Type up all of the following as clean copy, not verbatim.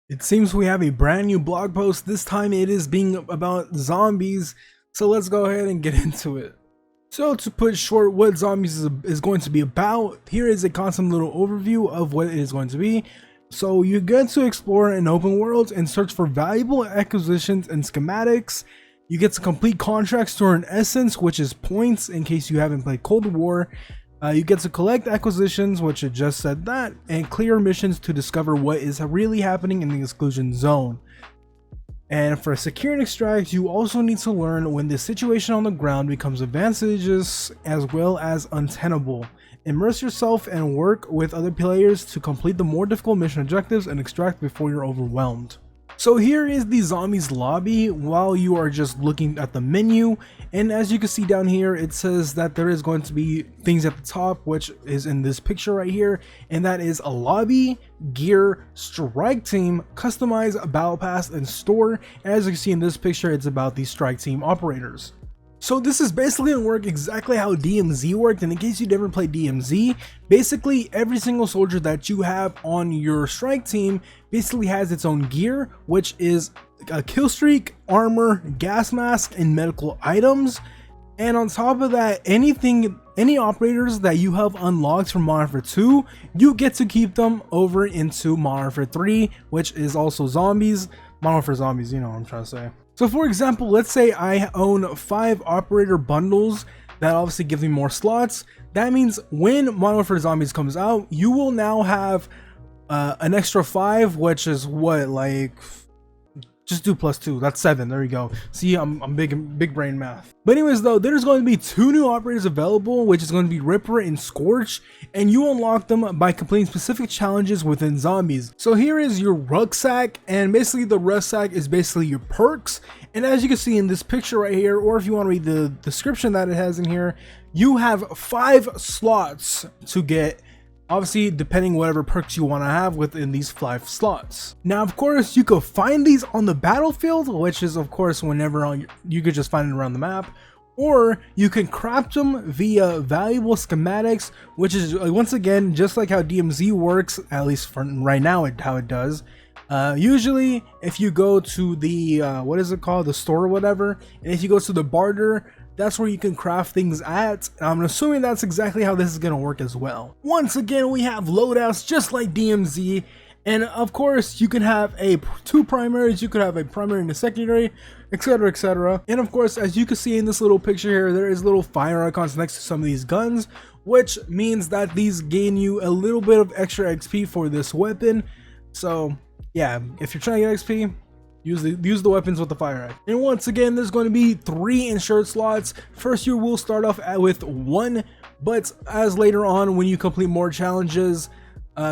It seems we have a brand new blog post. This time it is being about zombies. So let's go ahead and get into it. So to put short what zombies is going to be about, here is a constant little overview of what it is going to be. So you get to explore an open world and search for valuable acquisitions and schematics. You get to complete contracts to earn essence, which is points in case you haven't played Cold War. You get to collect acquisitions, which I just said that, and clear missions to discover what is really happening in the exclusion zone. And for secure and extract, you also need to learn when the situation on the ground becomes advantageous as well as untenable. Immerse yourself and work with other players to complete the more difficult mission objectives and extract before you're overwhelmed. So here is the zombies lobby while you are just looking at the menu, and as you can see down here, it says that there is going to be things at the top, which is in this picture right here, and that is a lobby, gear, strike team, customize, battle pass, and store. And as you can see in this picture, it's about the strike team operators. So this is basically going to work exactly how DMZ worked, and in case you never played DMZ, basically every single soldier that you have on your strike team basically has its own gear, which is a kill streak, armor, gas mask, and medical items. And on top of that, any operators that you have unlocked from Modern Warfare 2, you get to keep them over into Modern Warfare 3, which is also zombies. Modern Warfare zombies, you know what I'm trying to say. So for example, let's say I own 5 operator bundles that obviously give me more slots. That means when Modern Warfare Zombies comes out, you will now have an extra 5, which is what, like, just do +2, that's 7, there you go. See, I'm big brain math. But anyways though, there's going to be 2 new operators available, which is going to be Ripper and Scorch, and you unlock them by completing specific challenges within zombies. So here is your rucksack, and basically the rucksack is basically your perks. And as you can see in this picture right here, or if you want to read the description that it has in here, you have 5 slots to get, obviously depending whatever perks you want to have within these 5 slots. Now of course you could find these on the battlefield, which is of course whenever you could just find it around the map, or you can craft them via valuable schematics, which is once again just like how DMZ works, at least for right now how it does. Usually if you go to the what is it called, the store or whatever, and if you go to the barter, that's where you can craft things at. I'm assuming that's exactly how this is going to work as well. Once again, we have loadouts just like DMZ, and of course you can have 2 primaries, you could have a primary and a secondary, etc, etc. And of course, as you can see in this little picture here, there is little fire icons next to some of these guns, which means that these gain you a little bit of extra XP for this weapon. So yeah, if you're trying to get XP, use the weapons with the fire icon. And once again, there's going to be 3 insured slots. First, you will start off with 1, but as later on when you complete more challenges,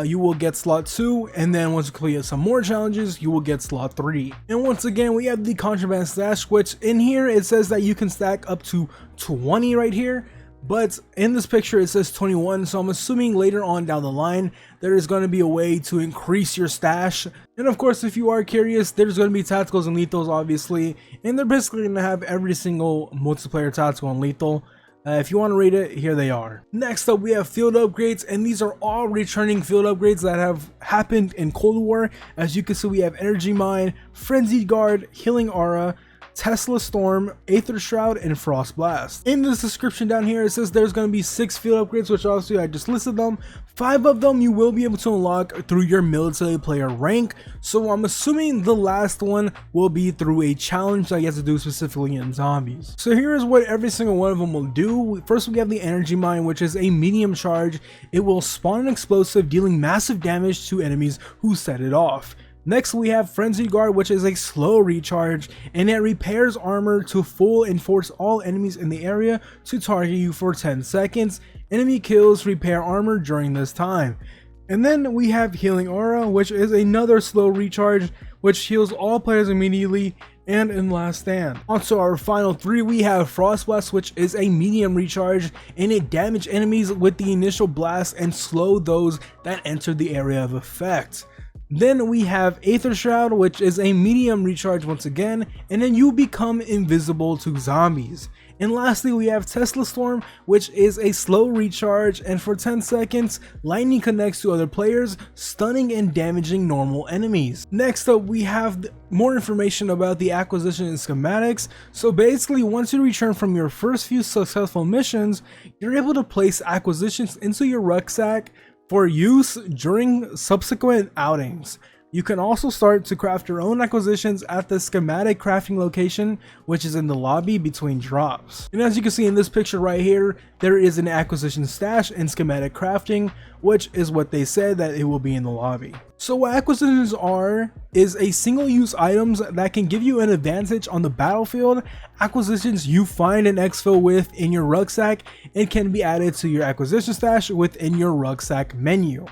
you will get slot 2, and then once you complete some more challenges, you will get slot 3. And once again, we have the contraband stash, which in here it says that you can stack up to 20 right here, but in this picture it says 21, so I'm assuming later on down the line there is going to be a way to increase your stash. And of course, if you are curious, there's going to be tacticals and lethals obviously, and they're basically going to have every single multiplayer tactical and lethal. If you want to rate it, here they are. Next up, we have field upgrades, and these are all returning field upgrades that have happened in Cold War. As you can see, we have Energy Mine, Frenzied Guard, Healing Aura, Tesla Storm, Aether Shroud, and Frost Blast. In this description down here, it says there's going to be 6 field upgrades, which obviously I just listed them. 5 of them you will be able to unlock through your military player rank, so I'm assuming the last one will be through a challenge that you have to do specifically in zombies. So here is what every single one of them will do. First, we have the Energy Mine, which is a medium charge. It will spawn an explosive, dealing massive damage to enemies who set it off. Next, we have Frenzy Guard, which is a slow recharge, and it repairs armor to full and force all enemies in the area to target you for 10 seconds. Enemy kills repair armor during this time. And then we have Healing Aura, which is another slow recharge, which heals all players immediately and in last stand. Also, our final 3, we have Frost Blast, which is a medium recharge, and it damages enemies with the initial blast and slow those that enter the area of effect. Then we have Aether Shroud, which is a medium recharge once again, and then you become invisible to zombies. And lastly, we have Tesla Storm, which is a slow recharge, and for 10 seconds, lightning connects to other players, stunning and damaging normal enemies. Next up, we have more information about the acquisition and schematics. So basically, once you return from your first few successful missions, you're able to place acquisitions into your rucksack for use during subsequent outings. You can also start to craft your own acquisitions at the schematic crafting location, which is in the lobby between drops. And as you can see in this picture right here, there is an acquisition stash and schematic crafting, which is what they said that it will be in the lobby. So what acquisitions is a single-use items that can give you an advantage on the battlefield. Acquisitions you find an exfil with in your rucksack and can be added to your acquisition stash within your rucksack menu.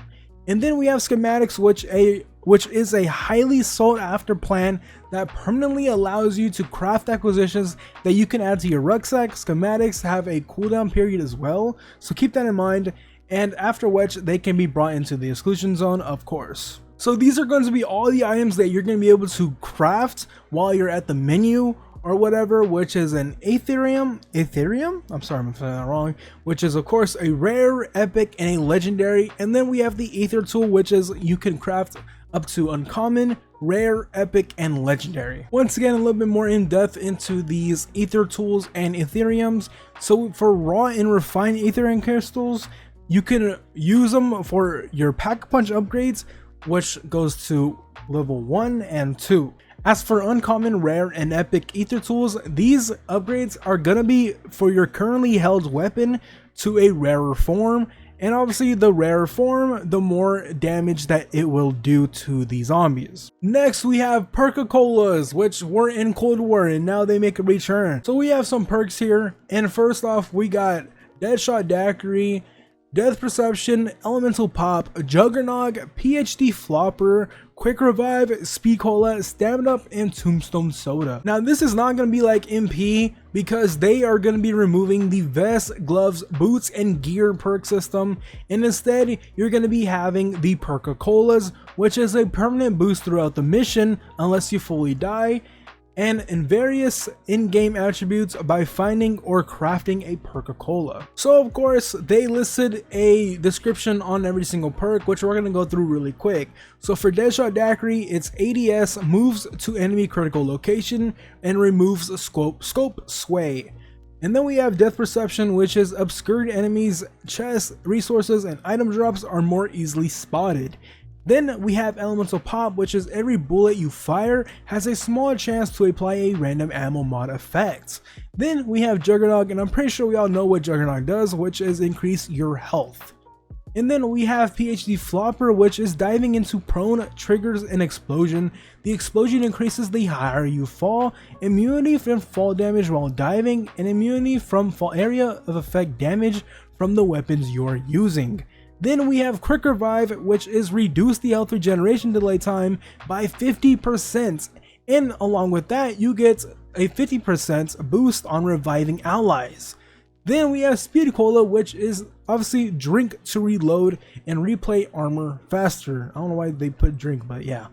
And then we have schematics, which is a highly sought after plan that permanently allows you to craft acquisitions that you can add to your rucksack. Schematics have a cooldown period as well, so keep that in mind, and after which they can be brought into the exclusion zone, of course. So these are going to be all the items that you're going to be able to craft while you're at the menu or whatever, which is an Ethereum, I'm sorry if I'm saying that wrong, which is of course a rare, epic, and a legendary. And then we have the Ether tool, which is you can craft up to uncommon, rare, epic, and legendary. Once again, a little bit more in depth into these Ether tools and Ethereums. So for raw and refined Ethereum crystals, you can use them for your Pack-a-Punch upgrades, which goes to level 1 and 2. As for uncommon, rare, and epic Ether tools, these upgrades are gonna be for your currently held weapon to a rarer form, and obviously the rarer form, the more damage that it will do to the zombies. Next we have Perca-Colas, which were in Cold War and now they make a return. So we have some perks here, and first off we got Deadshot Daiquiri, Death Perception, Elemental Pop, Juggernog, PhD Flopper, Quick Revive, Speed Cola, Stamina Up, and Tombstone Soda. Now this is not going to be like MP because they are going to be removing the vest, gloves, boots, and gear perk system, and instead you're going to be having the Perca-Colas, which is a permanent boost throughout the mission unless you fully die, and in various in-game attributes by finding or crafting a Perca-Cola. So of course they listed a description on every single perk, which we're going to go through really quick. So for Deadshot Daiquiri, it's ADS, moves to enemy critical location, and removes scope sway. And then we have Death Perception, which is obscured enemies, chests, resources, and item drops are more easily spotted. Then we have Elemental Pop, which is every bullet you fire has a smaller chance to apply a random ammo mod effect. Then we have Juggernog, and I'm pretty sure we all know what Juggernog does, which is increase your health. And then we have PhD Flopper, which is diving into prone, triggers an explosion. The explosion increases the higher you fall, immunity from fall damage while diving, and immunity from fall area of effect damage from the weapons you're using. Then we have Quick Revive, which is reduce the health regeneration delay time by 50%, and along with that you get a 50% boost on reviving allies. Then we have Speed Cola, which is obviously drink to reload and replay armor faster. I don't know why they put drink, but yeah.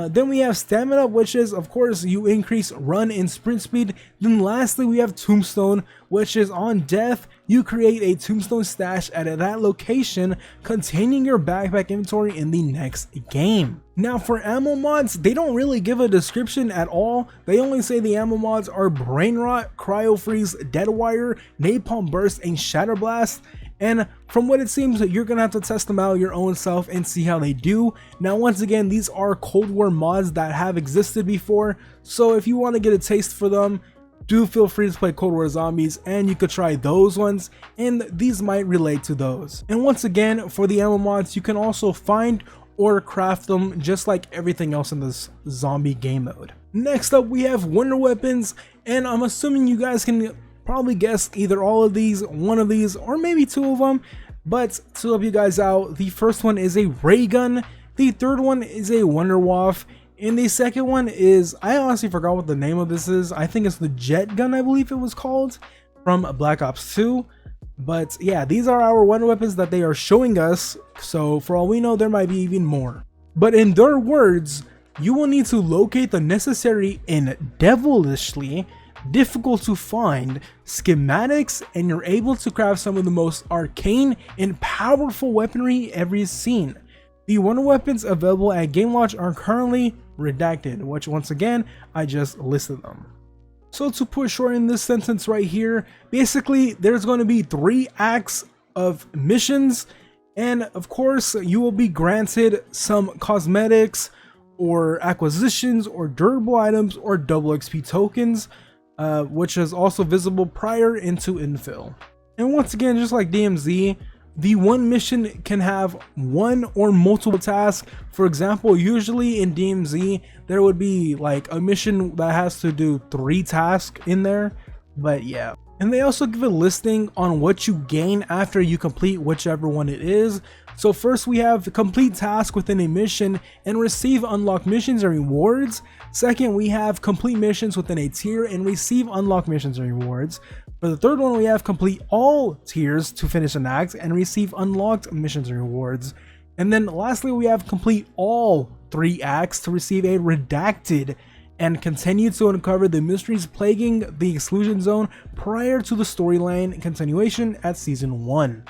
Then we have Stamina, which is of course you increase run and sprint speed. Then lastly we have Tombstone, which is on death you create a Tombstone stash at that location containing your backpack inventory in the next game. Now for ammo mods, they don't really give a description at all. They only say the ammo mods are Brain Rot, Cryo Freeze, Dead Wire, Napalm Burst, and Shatter Blast. And from what it seems, you're gonna have to test them out your own self and see how they do. Now once again, these are Cold War mods that have existed before, so if you want to get a taste for them, do feel free to play Cold War Zombies and you could try those ones, and these might relate to those. And once again, for the ammo mods, you can also find or craft them just like everything else in this zombie game mode. Next up we have Wonder Weapons, and I'm assuming you guys can probably guess either all of these, one of these, or maybe two of them. But to help you guys out, the first one is a ray gun, the third one is a Wonder Waff, and the second one is, I honestly forgot what the name of this is. I think it's the jet gun, I believe it was called, from Black Ops 2. But yeah, these are our Wonder Weapons that they are showing us, so for all we know there might be even more. But in their words, you will need to locate the necessary and devilishly difficult to find schematics, and you're able to craft some of the most arcane and powerful weaponry ever seen. The wonder weapons available at game launch are currently redacted, which once again, I just listed them. So to put short in this sentence right here, basically there's going to be 3 acts of missions, and of course you will be granted some cosmetics or acquisitions or durable items or double XP tokens, which is also visible prior into infill. And once again, just like DMZ, the one mission can have one or multiple tasks. For example, usually in DMZ, there would be like a mission that has to do 3 tasks in there, but yeah. And they also give a listing on what you gain after you complete whichever one it is. So first we have the complete task within a mission and receive unlocked missions and rewards. Second, we have complete missions within a tier and receive unlocked missions and rewards. For the third one, we have complete all tiers to finish an act and receive unlocked missions and rewards. And then lastly, we have complete all 3 acts to receive a redacted and continue to uncover the mysteries plaguing the exclusion zone prior to the storyline continuation at season 1.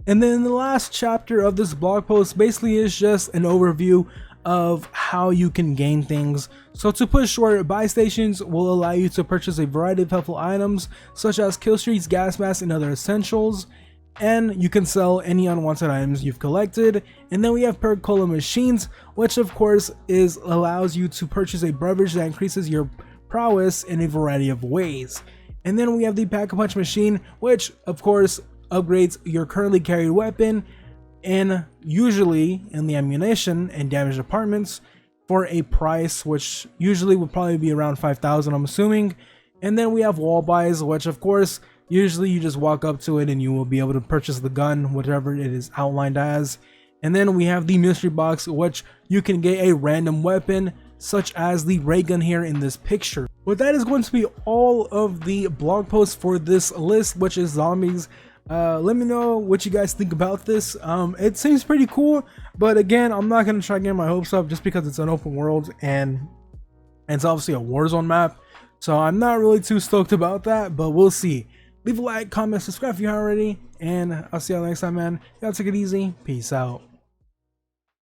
And then the last chapter of this blog post basically is just an overview of how you can gain things. So to put short, buy stations will allow you to purchase a variety of helpful items such as kill streaks, gas masks, and other essentials. And you can sell any unwanted items you've collected. And then we have Pericola machines, which of course allows you to purchase a beverage that increases your prowess in a variety of ways. And then we have the Pack-a-Punch machine, which of course upgrades your currently carried weapon and usually in the ammunition and damage departments for a price which usually would probably be around 5,000, I'm assuming. And then we have wall buys, which of course usually you just walk up to it and you will be able to purchase the gun, whatever it is outlined as. And then we have the mystery box, which you can get a random weapon such as the ray gun here in this picture. But that is going to be all of the blog posts for this list, which is zombies. Let me know what you guys think about this. It seems pretty cool, but again, I'm not going to try getting my hopes up just because it's an open world and it's obviously a Warzone map. So I'm not really too stoked about that, but we'll see. Leave a like, comment, subscribe if you haven't already, and I'll see y'all next time, man. Y'all take it easy. Peace out.